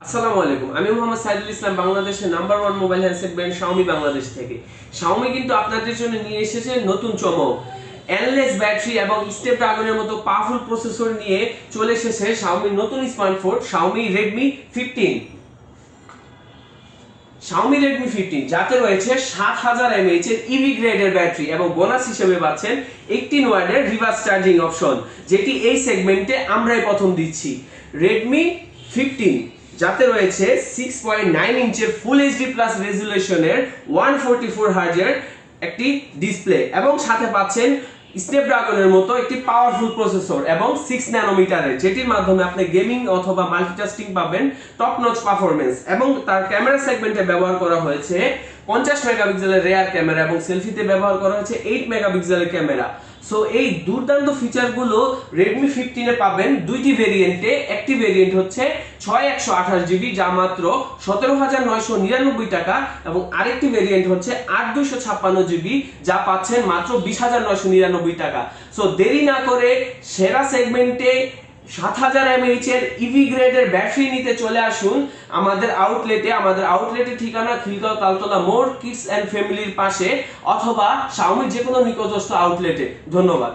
আসসালামু আলাইকুম, আমি মোহাম্মদ সাইদুল ইসলাম, বাংলাদেশের number one mobile handset brand Xiaomi Bangladesh থেকে। শাওমি কিন্তু আপনাদের জন্য নিয়ে এসেছে নতুন চমক। এন্ডলেস ব্যাটারি এবং স্ন্যাপড্রাগনের মতো পাওয়ারফুল প্রসেসর নিয়ে চলে এসেছে শাওমির নতুন smartphone Xiaomi Redmi 15। Xiaomi Redmi 15 যাতে রয়েছে 7000 mAh এর ইভি গ্রেডের ব্যাটারি এবং বোনাস হিসেবে পাচ্ছেন 18 ওয়াটের রিভার্স চার্জিং অপশন, যেটি এই সেগমেন্টে আমরাই প্রথম দিচ্ছি। রেডমি 15 যাতে রয়েছে 6.9 ইঞ্চের ফুল এইচডি প্লাস রেজুলেশনের 144 হার্জের একটি ডিসপ্লে এবং সাথে পাচ্ছেন স্ন্যাপড্রাগনের মতো একটি পাওয়ারফুল প্রসেসর এবং 6 ন্যানোমিটারের, যেটির মাধ্যমে আপনি গেমিং অথবা মাল্টিটাস্কিং পাবেন টপ নচ পারফরম্যান্স। এবং তার ক্যামেরা সেগমেন্টে ব্যবহার করা হয়েছে 50 মেগাপিক্সেলের রেয়ার ক্যামেরা এবং সেলফিতে ব্যবহার করা হয়েছে 8 মেগাপিক্সেলের ক্যামেরা। সো এই দুর্দান্ত ফিচারগুলো রেডমি 15 এ পাবেন দুইটি ভেরিয়েন্টে। একটি ভেরিয়েন্ট হচ্ছে 6128GB যা মাত্র 17999 টাকা এবং আরেকটি ভেরিয়েন্ট হচ্ছে 8256GB যা পাচ্ছেন মাত্র 20999 টাকা। সো দেরি না করে সেরা সেগমেন্টে 7000 mAh এর ইভি গ্রেডের ব্যাটারি নিতে চলে আসুন আমাদের আউটলেটে। আমাদের আউটলেটের ঠিকানা খিলগাঁও তালতলা মোড়, কিডস এন্ড ফ্যামিলির পাশে, অথবা শাওমির যে কোনো নিকটস্থ আউটলেটে। ধন্যবাদ।